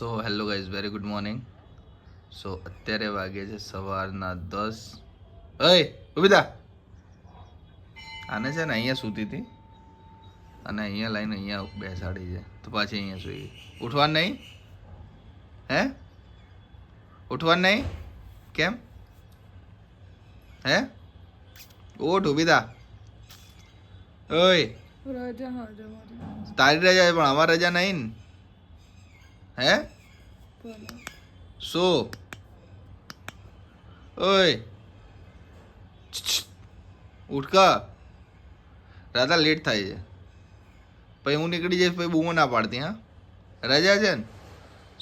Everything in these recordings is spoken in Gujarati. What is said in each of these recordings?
સો hello guys very good morning. So અત્યારે વાગે છે સવારના 10. ઓય ઉભી આને છે ને અહીંયા સૂતી હતી અને અહીંયા લાઈને અહીંયા બેસાડી છે તો પાછી અહીંયા સૂઈ ગઈ. ઉઠવાનું નહીં? હે ઉઠવાનું નહીં? કેમ? હે ઉઠ ઉભી થા. ઓય તારી રજા છે પણ અમારી રજા નહીં ને? હે શું? ઓય ઉઠકા રાધા લેટ થાય છે પછી હું નીકળી જઈશ પછી બૂમો ના પાડતી. હા રજા છે ને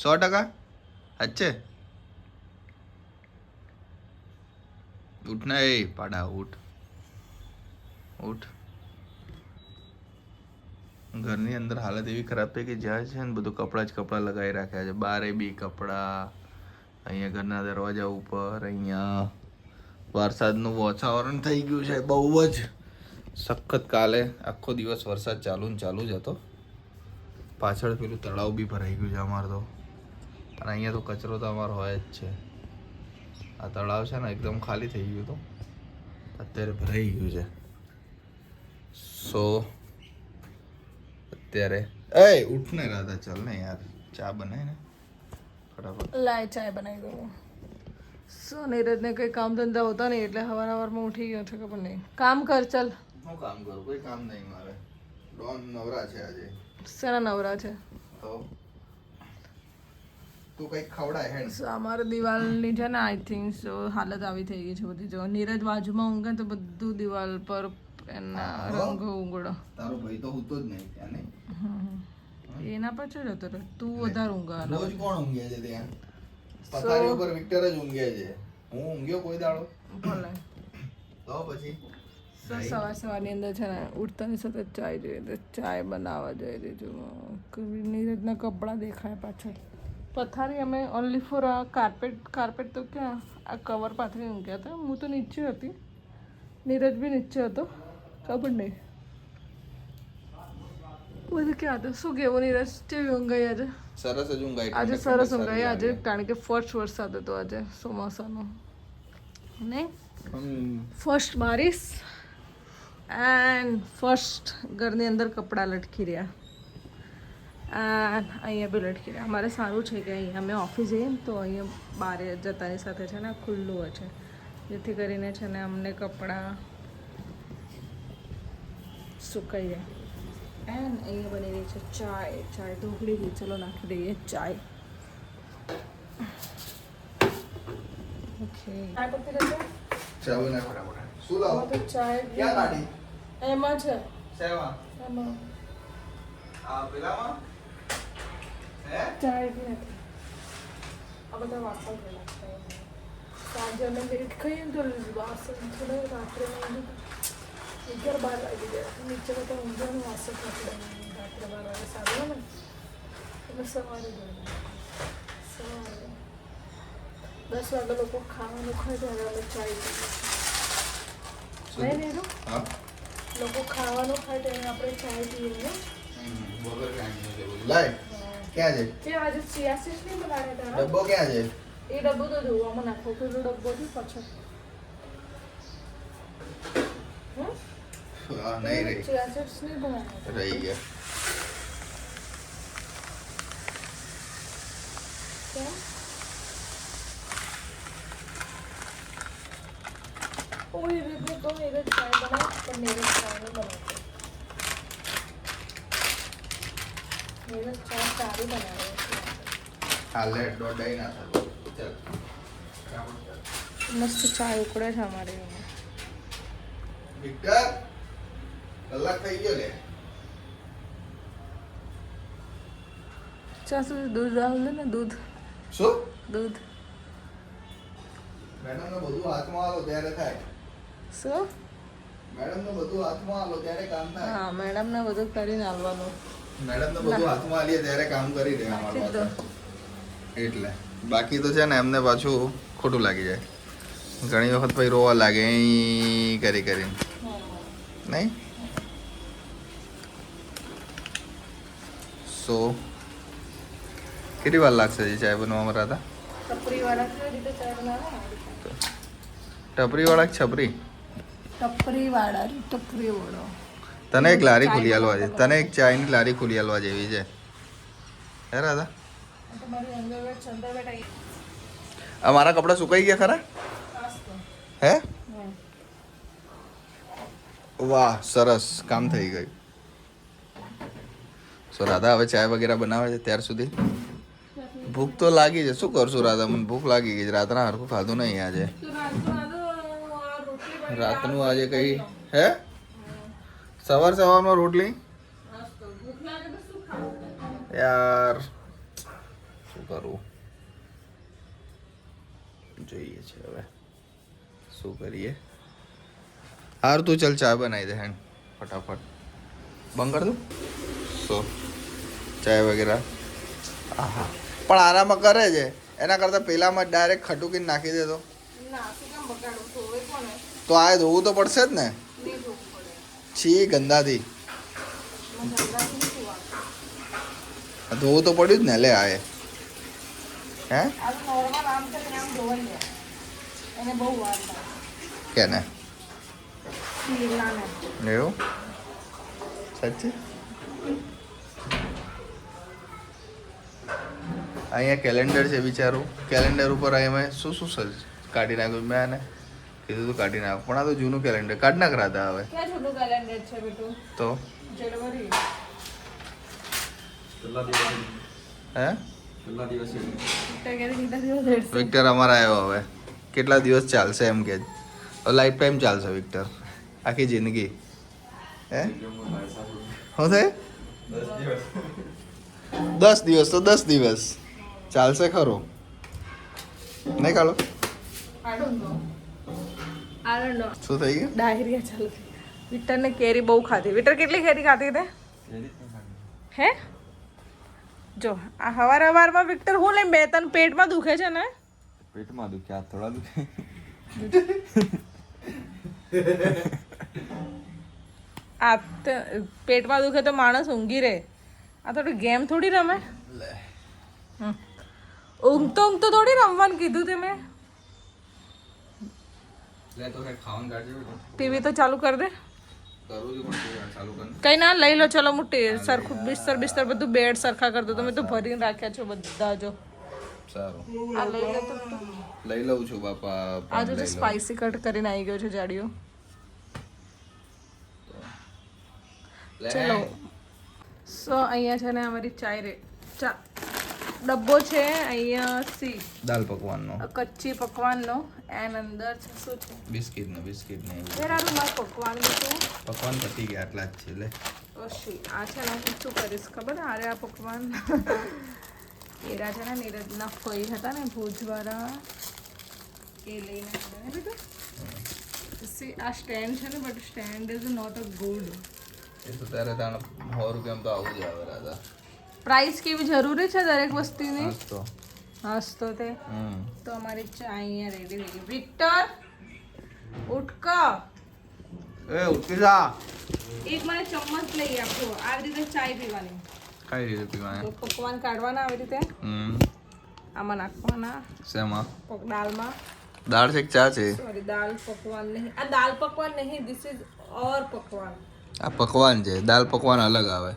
100%. અચ્છે ઉઠ ના એ પાડા ઉઠ ઉઠ. ઘરની અંદર હાલત એવી ખરાબ થઈ કે જ્યાં છે ને બધું કપડાં જ કપડાં લગાવી રાખ્યા છે. બારે બી કપડાં, અહીંયા ઘરના દરવાજા ઉપર, અહીંયા વરસાદનું વાતાવરણ થઈ ગયું છે બહુ જ સખત. કાલે આખો દિવસ વરસાદ ચાલુ ને ચાલુ જ હતો. પાછળ પેલું તળાવ બી ભરાઈ ગયું છે અમારે તો. અને અહીંયા તો કચરો તો અમારો હોય જ છે. આ તળાવ છે ને એકદમ ખાલી થઈ ગયું હતું, અત્યારે ભરાઈ ગયું છે. સો અત્યારે એ ઉઠ ને રાધા, ચાલ ને યાર, ચા બનાય ને ફટાફટ. લાય ચાય બનાવી દઉં. શું નીરજને કંઈ કામ ધંધા હોતા નહીં એટલે સવારમાં ઉઠી ગયો છે ખબર નહીં. કામ કર ચાલ. હું કામ કરું? કોઈ કામ નહીં મારે. ડોન નવરા છે આજે. શેના નવરા છે? તો તું કંઈક ખવડાય હે ને? અમારે દિવાલની છે ને આઈ થિંક સો હાલત આવી થઈ ગઈ છે બધી. જો નીરજ બાજુમાં ઊંઘે તો બધું દિવાલ પર એના રંગો ઉગડો. તારો ભાઈ તો હૂતો જ નહીં ત્યાં નહીં. એના પાછળ જતો રહે. તું વધારે ઊંઘા. રોજ કોણ ઊંઘે છે ત્યાં? પથારી ઉપર વિક્ટર જ ઊંઘે છે. હું ઊંઘ્યો કોઈ દાડો? ભલે તો પછી સવારની અંદર છે ને ઉઠતાની સાથે ચાય જોઈએ તો ચાય બનાવવા જઈ દેજો. નીરજના કપડાં દેખાય પાછળ. પથારી અમે ઓનલી ફોર આ કાર્પેટ તો ક્યાં આ કવર પાથરી ઊંઘ્યા હતા. હું તો નીચે હતી, નીરજ બી નીચે હતો. ખબર નહીં બધું ક્યાં હતું. શું કહેવું નીરજ, કેવી ઊંઘાઈ આજે? સરસ જ ઊંઘાઈ. આજે સરસ ઊંઘાઈ આજે, કારણ કે ફર્સ્ટ વરસાદ હતો આજે ચોમાસાનો. નહીં ફર્સ્ટ બારિશ એન્ડ ફર્સ્ટ ઘરની અંદર કપડાં લટકી રહ્યા. અહીંયા બી લટકી રહ્યા. અમારે સારું છે કે અહીંયા અમે ઓફિસ જઈએ ને તો અહીંયા બહાર જતાની સાથે છે ને ખુલ્લું હોય છે, જેથી કરીને છે ને અમને કપડાં સુકાઈ જાય. એન્ડ અહીંયા બની રહી છે ચાય. ચાય તો ઉકળી ગઈ, ચલો નાખી દઈએ ચાય. ઓકે ચાય પત્તી લેજો. ચા બના ફટાફટ. શું લાવો? તો ચાય ક્યાં કાઢી? એમાં છે. સેવા? એમાં આ પેલામાં હે ચાય બી નથી. આ બધા વાસણ પેલા છે. સાંજે અમે લેટ ખાઈએ ને તો વાસણ થોડા રાત્રે 11-12 વાગી જાય. નીચે બધા ઊંઘવાનું વાસણ પકડે રાત્રે 12 વાગે સારું ને એટલે સવારે જોઈએ. સવારે 10 વાગે લોકો ખાવાનું ખાય ત્યારે અમે ચાય પીએ. નહીં નહીં હા લોકો ખાવાનું ખાય ત્યારે આપણે ચાય પીએ ને. વગર કાંઈ નહીં. લાય ક્યાં છે? કે આજે ચિયા સીડ્સ નહીં બનાવ્યા તારા? ડબ્બો ક્યાં છે? એ ડબ્બો તો ધોવામાં નાખો. પેલો ડબ્બો થી પાછળ હા નહીં રહી. ચિયા સીડ્સ નહીં બનાવ્યા. રહી ગયા. કેમ? ઓય રીતને તો મેરે ચાય બનાવ પણ મેરે ચાય નહીં બનાવતો. મેરે ચાય સારી બનાવે છે. હાલે દોડાઈ ના થાય. ચાલ મસ્ત ચાય ઉકળે છે અમારે એમાં. વિક્ટર કલાક થઈ ગયો લે. ચા સુધી દૂધ આવે ને દૂધ શું? દૂધ મેડમ ને બધું હાથમાં આલો ત્યારે થાય. શું? મેડમ ને બધું હાથમાં આલો ત્યારે કામ થાય. હા મેડમને બધું કરીને આવવાનું. મેડમ ને બધું હાથમાં આલીએ ત્યારે કામ કરી દે અમારું નાખી દો. એટલે બાકી તો છે ને એમને પાછું ખોટું લાગી જાય. ઘણી વખત પછી રોવા લાગે ઈ કરી કરીને. નહીં સો કેટલી વાર લાગશે હજી ચાય બનવામાં રાધા? ટપરીવાળા કેવી રીતે ચા બનાવે? ટપરીવાળા કે છપરી? ટપરીવાળા ટપરીવાળો. તને એક લારી ખોલી આલવા છે, તને એક ચાયની લારી ખોલી આલવા જેવી છે હે રાધા? તમારી અંડરવેર ચંદ્રવેટ આવી. આ મારા કપડાં સુકાઈ ગયા ખરા? હે? વાહ સરસ, કામ થઈ ગયું. સો રાધા હવે ચાય વગેરે બનાવે છે ત્યાર સુધી ભૂખ તો લાગી છે. શું કરશું રાધા? મને ભૂખ લાગી ગઈ છે. રાતના હરખું ખાધું નહીં આજે. રાતનું આજે કઈ હે? સવારમાં રોટલી યાર શું કરું? જોઈએ છે હવે શું કરીએ. હાર તું ચાલ ચા બનાવી દે હેન્ડ ફટાફટ. બંધ કર દઉં સો ચાય વગેરે. આહા પણ આરામાં કરે છે એના કરતાં પહેલામાં ડાયરેક્ટ ખટુકીને નાખી દે તો આ ધોવું તો પડશે જ ને. છી ગંદાથી ધોવું તો પડ્યું જ ને. લે આએ હે કેને એવું સાચી? અહીંયા કેલેન્ડર છે વિચારું. કેલેન્ડર ઉપર અહીંયા શું શું સર્ચ કાઢી નાખ્યું. મેં એને કીધું તું કાઢી નાખ પણ આ તો જૂનું કેલેન્ડર કાઢ નાખ રાતા હવે. ક્યાં જૂનું કેલેન્ડર છે બેટું? તો જનવરી હે દિવસ વિક્ટર અમારા આવ્યો હવે. કેટલા દિવસ ચાલશે એમ કે લાઈફ ટાઈમ ચાલશે વિક્ટર, આખી જિંદગી. હે શું થાય? 10 દિવસ તો 10 દિવસ ચાલશે ખરો નહીં કાઢો? શું થઈ ગયું? ડાયરિયા ચાલુ થઈ. વિક્ટરને કેરી બહુ ખાધી. વિક્ટર કેટલી કેરી ખાધી તે? હે જો આ હવારમાં વિક્ટર હું લઈને બે તન પેટમાં દુખે છે ને? પેટમાં દુખે આ થોડા દુખે. આ પેટમાં દુખે તો માણસ ઊંઘી રહે. આ થોડી ગેમ થોડી રમે. ઊંઘતો થોડી રમવાનું કીધું તે મેં. ટીવી તો ચાલુ કર દે. કઈ ના લઈ લો. ચલો મોટી સરખું બિસ્તર બધું બેડ સરખા કરી દો. તમે તો ભરીને રાખ્યા છો બધા. જો સારું આ લઈ લો તો લઈ લઉં છું બાપા. આ જો સ્પાઈસી કટ કરીને આવી ગયો છે જાડીઓ. ચલો સો અહીંયા છે ને અમારી ચાય રે ચા ડબ્બો છે અહીંયા. સી દાલ પકવાનનો કચ્ચી પકવાનનો એન અંદર છે શું છે? બિસ્કિટ ને વેરારું માર પકવાન છે. પકવાન પતી ગયા આટલા જ છે. લે ઓશી આ છે ને હું શું કરીશ ખબર? આરે આ પકવાન એરા છે ને નીરજના ફઈ હતા ને ભુજવાળા એ લઈને આવ્યા બેટા. સી આ સ્ટેન્ડ છે ને but stand is not a good. એ તો ત્યારે તાણ 100 રૂપિયામાં તો આવું જ આવે રાધા. પ્રાઇસ કેવી જરૂરી છે દરેક વસ્તુની. તો હસ તો તે તો અમારી ચા અહીંયા રેડી થઈ ગઈ. વિક્ટર ઉઠક એ ઉઠી જા. એક મને ચમચ લઈ આપો. આવી રીતે ચાય પીવાની. કઈ રીતે પીવાય? તો પકવાન કાઢવાના આવી રીતે આમાં નાખવાના. શેમાં? દાળમાં. દાળ છે કે ચા છે? સોરી દાળ પકવાન નહીં. આ દાળ પકવાન નહીં. ધીસ ઇઝ ઓર પકવાન. આ પકવાન છે. દાલ પકવાન અલગ આવે.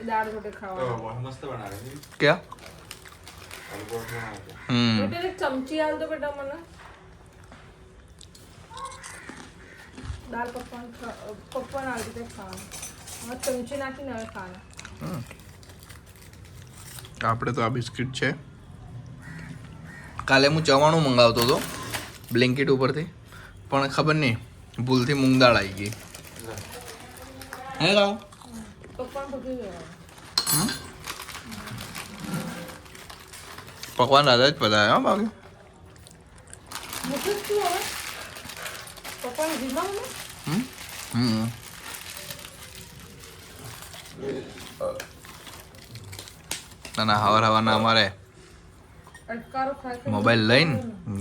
દાળ જોડે ખાવા મસ્ત બનાવે ક્યાં? બેટા એક ચમચી આલ દો બેટા મને. દાળ પકવાન આવી રીતે ખાવાનું. ચમચી નાખીને હવે ખાવાનું. આપણે તો આ બિસ્કિટ છે. કાલે હું ચવાણું મંગાવતો હતો બ્લિંકિટ ઉપરથી પણ ખબર નહીં ભૂલથી મૂંગ દાળ આવી ગઈ. હે રાવ પકવાન બધું લેવાનું. પકવાન રાધા જ પધારે હા બાકી. મૂકી જ છું હવે. પકવાન જીમાવ ને. ના હવારના અમારે અટકારો ખાય મોબાઈલ લઈને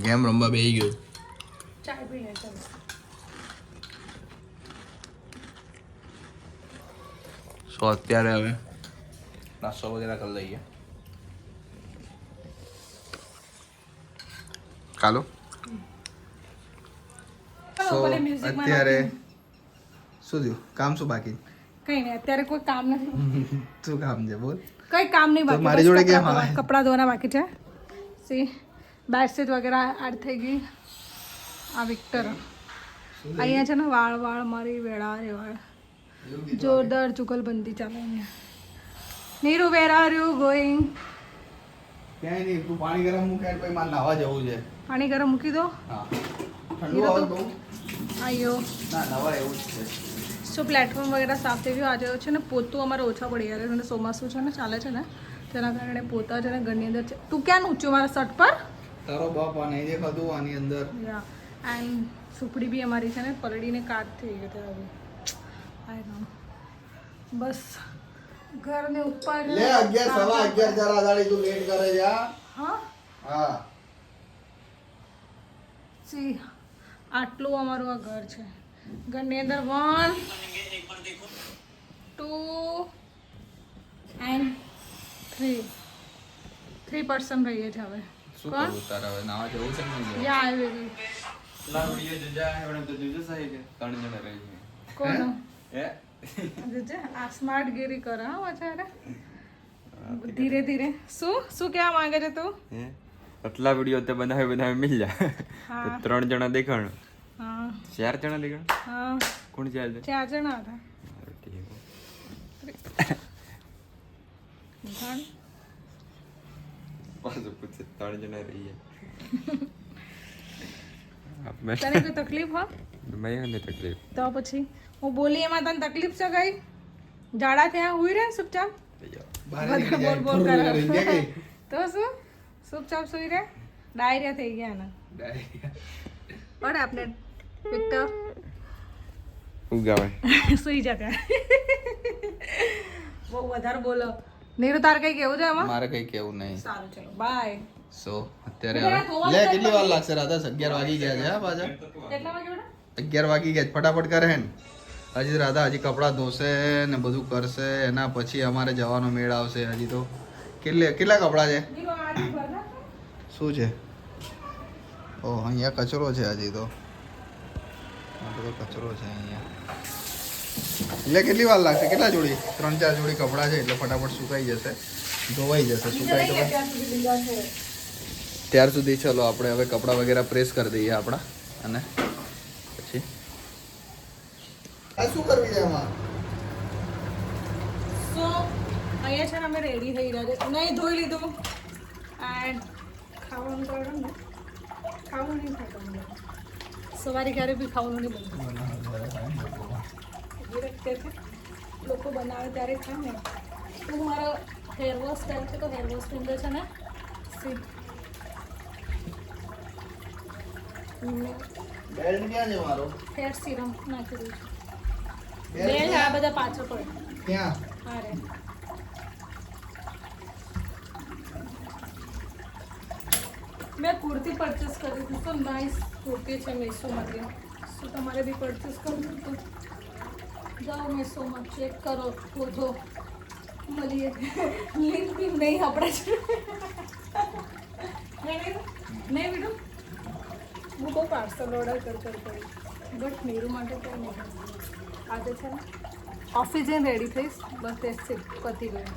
ગેમ રમવા બેસી ગયો. ચાય પીને ચાલો. સો અત્યારે હવે નાસ્તો વગેરે કરી લઈએ. ચાલો સો અત્યારે શું થયું? કામ શું બાકી? કઈ નહીં, અત્યારે કોઈ કામ નથી. શું કામ છે બોલ? કઈ કામ નહીં બાકી, મારી જોડે કેમ કપડાં ધોવાના બાકી છે. સી બેડશીટ વગેરે એડ થઈ ગઈ. આ વિક્ટર અહીંયા છે ને વાળ મારી વેળા રે વાળ જોરદાર જુગલબંધી ચાલે અહીંયા. નીરુ વેર આર યુ ગોઈંગ? ક્યાંય નહીં, તું પાણી ગરમ મૂકે પછી મારે નાહવા જવું છે. પાણી ગરમ મૂકી દો. હા ઠંડુ આવે બહુ. આયો ના નવા એવું જ છે. સો પ્લેટફોર્મ વગેરે સાફ થઈ ગયું. આજે છે ને પોતું અમારે ઓછા પડી ગયા છે. ચોમાસું છે ને ચાલે છે ને તેના કારણે પોતા છે ને ઘરની અંદર છે. તું ક્યાં ઊંચ્યું મારા શર્ટ પર? તારો બાપ આ નહીં દેખાતું આની અંદર. એન્ડ સુપડી બી અમારી છે ને પલળીને કાટ થઈ ગઈ છે હવે. આઈ નો બસ ઘરને ઉપર લે 11 સવા 11 જરા દાડી તું લેટ કરે છે. હા હા સી આટલું અમારું આ ઘર છે. ઘરની અંદર 1 2 and 3 person રહીએ છે હવે. શું કરું તારે હવે નાવા જવું છે ને? યા આવી ગઈ. લા વિડિયો જોજા એવડે તો જોજો સહી કે 3 જણા રહી છે. કોણ હે જોજે આ સ્માર્ટ ગીરી કરે હા બચારે. ધીરે ધીરે શું કહેવા માંગે છે તું? હે આટલા વિડિયો તે બનાવે મિલ જા. હા. તો 3 જણા દેખાણ. હા 4 જણા દેખાણ. હા કોણ ચાલે? 4 જણા હતા. ઘણ પાછું પૂછે 3 જણા રહીએ. તને કોઈ તકલીફ હા? મેં ને તકલીફ તો પછી હું બોલી એમાં તને તકલીફ છે કઈ? ઝાડા થયા હુઈ રહે ચૂપચાપ? બોલ કરે તો શું ચૂપચાપ સુઈ રહે? ડાયરિયા થઈ ગયા ને પડે આપણે વિક્ટર ઉગાવે સુઈ જા ત્યાં. બહુ વધારે બોલો. નીરુ તાર કઈ કેવું છે એમાં? મારે કઈ કેવું નહીં. સારું ચલો બાય. સો અત્યારે હવે લે કેટલી વાર લાગશે રાધા? 11 વાગી ગયા છે હા પાછા. કેટલા વાગે બેટા? 11 વાગી ગયા છે. ફટાફટ કરે ને. હજી રાધા હજી કપડાં ધોશે ને બધું કરશે. એના પછી અમારે જવાનો મેળ આવશે. હજી તો કેટલા કપડાં છે? નીરુ આ જ ભર નાખ. શું છે? ઓહ અહીંયા કચરો છે હજી તો. આ બધો કચરો છે અહીંયા. એટલે કેટલી વાર લાગશે? કેટલા જોડી? 3-4 જોડી કપડાં છે એટલે ફટાફટ સુકાઈ જશે, ધોવાઈ જશે. સુકાઈ તો ત્યાર સુધી ચલો આપણે હવે કપડાં વગેરે પ્રેસ કરી દઈએ આપણા. અને પછી શું કરવી છે એમાં? સો અહીંયા છે ને અમે રેડી થઈ રહ્યા છે. નહીં ધોઈ લીધું એન્ડ ખાવાનું કાઢો ને. ખાવું નહીં ખાતું મને. સવારે ક્યારે બી ખાવાનું નહીં બનતું. લોકો બનાવે ત્યારે ખાય ને. તું મારો હેર વોશ કરે છે તો હેર વોશ અંદર છે ને બેલ્ટ ક્યાં છે મારો? હેર સિરમ નાખી દઉં છું. બેલ આ બધા પાછળ પડે. ક્યાં? હા રે મેં કુર્તી પરચેસ કરી હતી તો નાઇસ કુર્તી છે મીશોમાંથી. શું તમારે બી પરચેસ કરવું તો જાઓ મીશોમાં ચેક કરો શોધો મળીએ. લિંક બી નહીં આપણે છે નહીં બેટું. હું બહુ પાર્સલ ઓર્ડર કરી બટ નીરુ માટે કંઈ નહીં. આજે છે ને ઓફિસ જઈને રેડી થઈશ બસ તે પતી ગયું.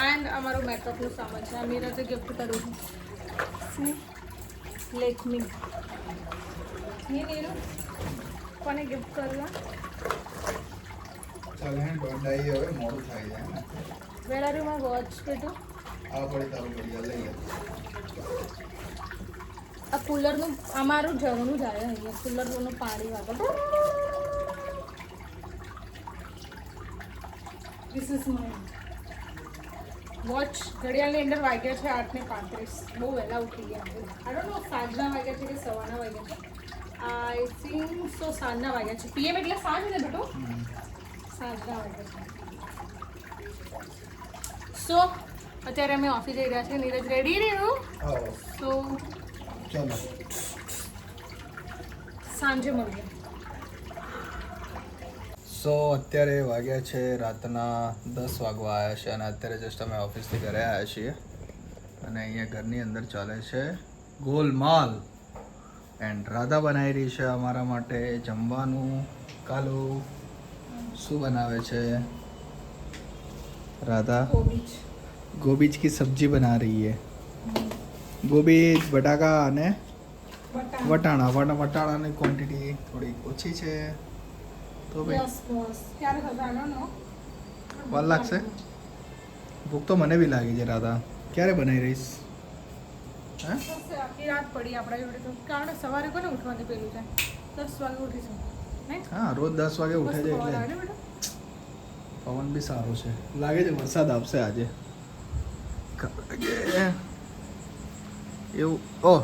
એન્ડ અમારું મેકઅપનું સામાન છે. આ મીરાને ગિફ્ટ કરું છું. લેકમી નહીં નીરુ કોને ગિફ્ટ કરવા? ચાલ હે દોડાઈ હવે મોડું થાય છે ને. Where are you my watch બેટુ? આ પડી તારું પડી લઈ લે. આ કુલરનું અમારું ઝરણું જાય અહીંયા. કુલરનું પાણી વાગે. This is my watch. ઘડિયાળની અંદર વાગ્યા છે 8:35. બહુ વહેલા ઉઠી ગયા. આઈ ડોન્ટ નો સાંજના વાગ્યા છે કે સવારના વાગ્યા છે. આઈ થિંક સો સાંજના વાગ્યા છે. પીએમ એટલે સાંજ ને બેટો? સાંજના વાગ્યા છે. સો અત્યારે અમે ઓફિસ જઈ રહ્યા છીએ. નીરજ રેડી રહ્યું તો ચાલો સાંજે મળીએ. સો અત્યારે વાગ્યા છે રાતના 10 વાગવા આવ્યા છે અને અત્યારે જસ્ટ અમે ઓફિસથી ઘરે આવ્યા છીએ અને અહીંયા ઘરની અંદર ચાલે છે ગોલમાલ એન્ડ રાધા બનાવી રહી છે અમારા માટે જમવાનું. કાલુ શું બનાવે છે રાધા? गोभी की सब्जी बना रही है. गोभी बटाका અને વટાણા વટાણાની ક્વોન્ટિટી થોડી ઓછી છે તો ભાઈ વાર લાગશે. ભૂખ તો મને બી લાગી છે રાધા. ક્યારે બનાવી રહીશ? હે આખી રાત પડી આપણા જોડે તો કારણ સવારે કોને ઉઠવાની પેલું છે 10 વાગે ઉઠીશું નહીં? હા રોજ 10 વાગે ઉઠે છે એટલે પવન બી સારો છે. લાગે છે વરસાદ આવશે આજે. એવું ઓહ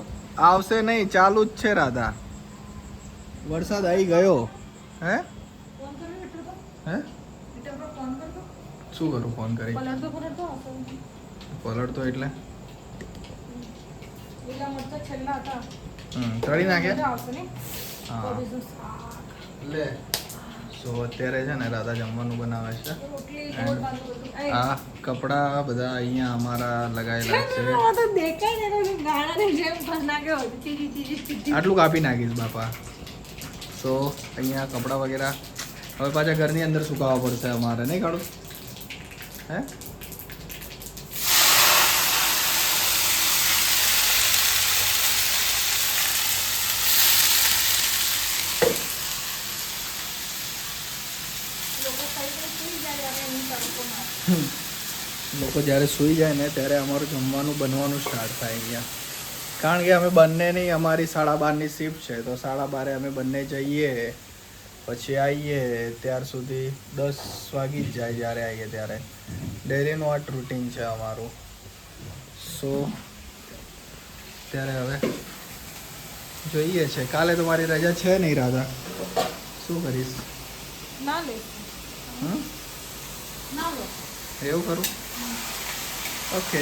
આવશે નહીં, ચાલુ જ છે રાધા. વરસાદ આવી ગયો. હે ફોન કરી બેઠો તો હે બેટા પર ફોન કર દો. શું કરું ફોન કરી? પલટ તો આવશે. પલટતો એટલે લીલા મરચા છેલ્લા હતા તળી નાખ્યા. મજા આવશે ને હા બધું શાક લે સો અત્યારે છે ને રાધા જમવાનું બનાવે છે. રોટલી ગોળ બાંધું બધું આ કપડા બધા અહીંયા અમારા લગાવેલા છે. તો દેખાય ને તો ગાણાને જેમ કરી નાખ્યો ચીજી આટલું કાપી નાખીશ બાપા. સો અહીંયા કપડા વગેરે હવે પાછા ઘરની અંદર સુકાવવા પડશે અમારે, નહીં કાઢું? હે લોકો જ્યારે સૂઈ જાય ને ત્યારે અમારું જમવાનું બનવાનું સ્ટાર્ટ થાય અહીંયા. કારણ કે અમે બંનેની અમારી 12:30ની શિફ્ટ છે તો 12:30 અમે બંને જઈએ પછી આવીએ ત્યાર સુધી 10 વાગી જ જાય. જ્યારે આવીએ ત્યારે ડેરીનું આ રૂટીન છે અમારું. સો ત્યારે હવે જોઈએ છે. કાલે તો મારી રજા છે નહીં રાધા, શું કરીશ? ના લે ના લો એવું કરું? ઓકે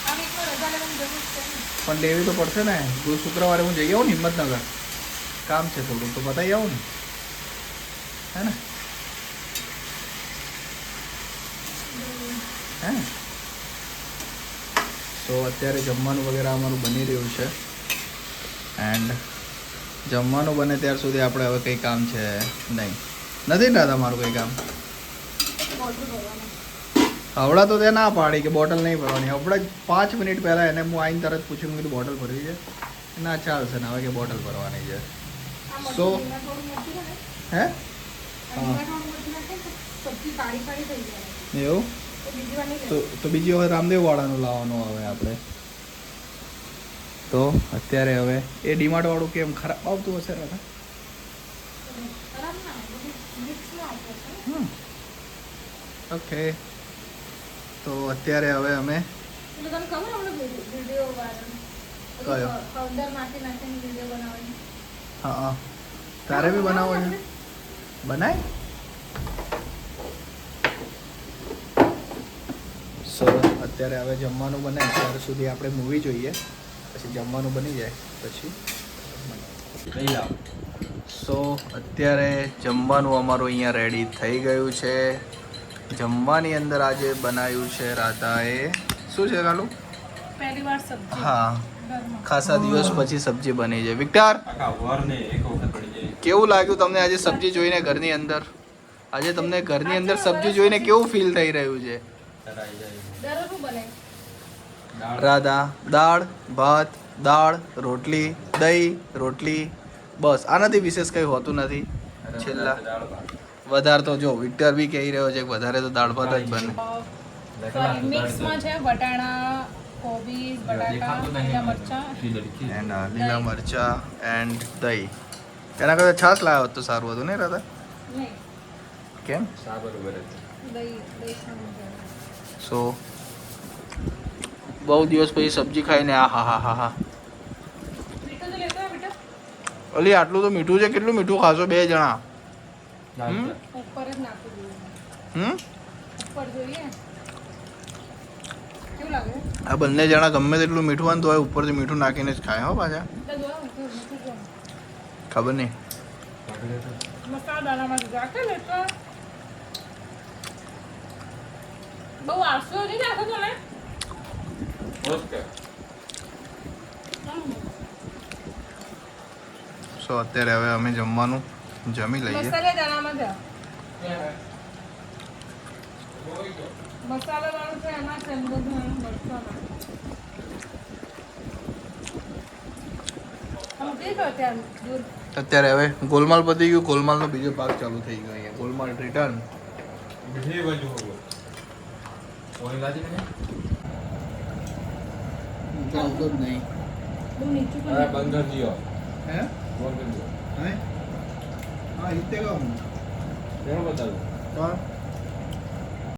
આ વીકમાં રજા લેવાની જરૂર છે ને. પણ લેવી તો પડશે ને. શુક્રવારે હું જઈ આવું ને હિંમતનગર, કામ છે થોડું તો બતાવી આવું ને, હે ને? હે તો અત્યારે જમવાનું વગેરે અમારું બની રહ્યું છે એન્ડ જમવાનું બને ત્યાર સુધી આપણે હવે કંઈ કામ છે નહીં. નથી ને દાદા મારું કંઈ કામ? બોટલ ભરવાનું હવડા તો તે ના પાડી કે બોટલ નહીં ભરવાની. હવડા જ 5 મિનિટ પહેલાં એને હું આવીને તરત પૂછ્યું, મેં કીધું બોટલ ભરવી છે? ના ચાલશે ને હવે કે બોટલ ભરવાની છે. સો હે સબ્જી કાળી કાળી થઈ જાય એવું તો બીજી વાર નહીં તો બીજી વખત રામદેવ વાળાનું લાવવાનું હવે આપણે. તો અત્યારે હવે એ ડીમાર્ટ વાળું કેમ ખરાબ આવતું હશે રાધા? ખરાબ ના મિક્સમાં આવશે ઓકે તો અત્યારે હવે અમે એટલે તને ખબર આપણે વિડીયો કયો? પાવડર નાખીને વિડીયો બનાવવાની. હા હા તારે બી બનાવો છે? બનાય. સો અત્યારે હવે જમવાનું બને ત્યાર સુધી આપણે મૂવી જોઈએ, પછી જમવાનું બની જાય પછી. લઈ લાવ. સો અત્યારે જમવાનું અમારું અહીંયા રેડી થઈ ગયું છે. જમવાની અંદર આજે બનાવ્યું છે રાધાએ. શું છે કાલું? પહેલી વાર સબ્જી હા ઘરમાં. ખાસા દિવસ પછી સબ્જી બની છે. વિક્ટર આખા વરને એક વખત પડી જાય. કેવું લાગ્યું તમને આજે સબ્જી જોઈને ઘરની અંદર? આજે તમને ઘરની અંદર સબ્જી જોઈને કેવું ફીલ થઈ રહ્યું છે? તરાઈ જાય. દરરોજ શું બને? દાળ. રાધા દાળ ભાત, દાળ રોટલી, દહીં રોટલી, બસ આનાથી વિશેષ કંઈ હોતું નથી. છેલ્લા દાળ ભાત. વધારે તો જો વિક્ટર બી કહી રહ્યો છે કે વધારે તો દાળ ભાત જ બને. સોરી મિક્સમાં છે વટાણા કોબીજ બટાકા દેખાતું નહીં. લીલા મરચાં લડકી. એન્ડ લીલા મરચા એન્ડ દહીં. એના કરતાં છાશ લાવ્યો હોત તો સારું હતું ને રાધા? નહીં કેમ? સા બરોબર જ. દહીં સો બહુ દિવસ પછી સબ્જી ખાઈને આ હા હા હા હા. મીઠું તો લેતો બેટા ઓલી આટલું તો મીઠું છે. કેટલું મીઠું ખાશો 2 જણા? દાળ હમ? ભાત. ઉપર જ નાખવું જોઈએ હમ ઉપર જોઈએ કેવું લાગે? આ બંને જણા ગમે તેટલું મીઠું હોય ને તો ઉપરથી મીઠું નાખીને જ ખાય હો પાછા. એટલે જો મીઠું જો ખબર નહીં. ભાગલે તો. મસાલા દાણામાં જો આકે લેતો બહુ આળસુ નહીં નાખો તમે ઓકે સો અત્યારે હવે અમે જમવાનું જમી લઈએ. મસાલા દાણામાં છે મસાલા વાળું છે એમાં છે બધું મસાલા આમ કે તો ત્યાં દૂર અત્યારે હવે ગોલમાલ પતી ગયું. ગોલમાલનો બીજો ભાગ ચાલુ થઈ ગયો અહીંયા. ગોલમાલ રિટર્ન. બીજી બાજુ હોવો ઓય લાજી ને આવતો જ નહીં. બહુ નીચું અરે પણ બંધ કરી દો હે બંધ કરી દો હા ઇતે કહું કેવું બતાવું કોણ